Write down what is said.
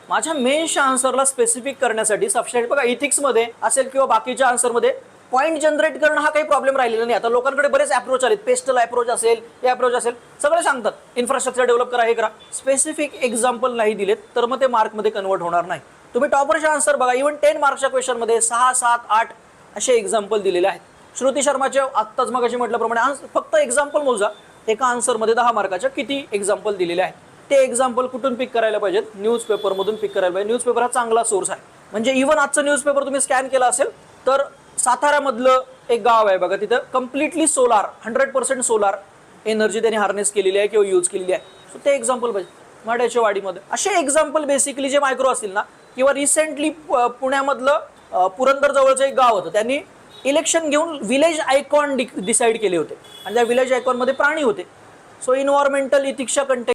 माझ्या मेन्सच्या आन्सरला स्पेसिफिक करण्यासाठी सबस्टॅटिक बघा इथिक्समध्ये असेल किंवा बाकीच्या आन्सरमध्ये पॉईंट जनरेट करणं हा काही प्रॉब्लेम राहिलेला नाही. आता लोकांकडे बरेच अप्रोच आलेत, पेस्टल अप्रोच असेल, हे अप्रोच असेल, सगळे सांगतात इन्फ्रास्ट्रक्चर डेव्हलप करा, हे करा. स्पेसिफिक एक्झाम्पल नाही दिलेत तर मग ते मार्कमध्ये कन्वर्ट होणार नाही. तुम्ही टॉपरचे आन्सर बघा, इव्हन 10 मार्क्सच्या क्वेश्चनमध्ये 6, 7, 8 असे एक्झाम्पल दिलेले आहेत. श्रुती शर्माचे आत्ताच मगाशी म्हटल्याप्रमाणे फक्त एक्झाम्पल मोजा, एका आन्सरमध्ये 10 मार्काच्या किती एक्झाम्पल दिलेले आहेत. ते एक्झाम्पल कुठून पिक करायला पाहिजेत? न्यूजपेपरमधून पिक करायला पाहिजे. न्यूजपेपर हा चांगला सोर्स आहे. म्हणजे इव्हन आजचं न्यूजपेपर तुम्ही स्कॅन केला असेल तर साताऱ्यामधलं एक गाव आहे बघा, तिथं कम्प्लिटली सोलार 100% सोलार एनर्जी त्यांनी हार्नेस केलेली आहे किंवा यूज केलेली आहे. सो ते एक्झाम्पल पाहिजे. माड्याच्या वाडीमध्ये असे एक्झाम्पल बेसिकली जे मायक्रो असतील ना, किंवा रिसेंटली पुण्यामधलं पुरंदर जवळचं एक गाव होतं, त्यांनी इलेक्शन घेऊन विलेज आयकॉन डिसाईड केले होते आणि त्या विलेज आयकॉनमध्ये प्राणी होते. So environmental इथिक्सच्या context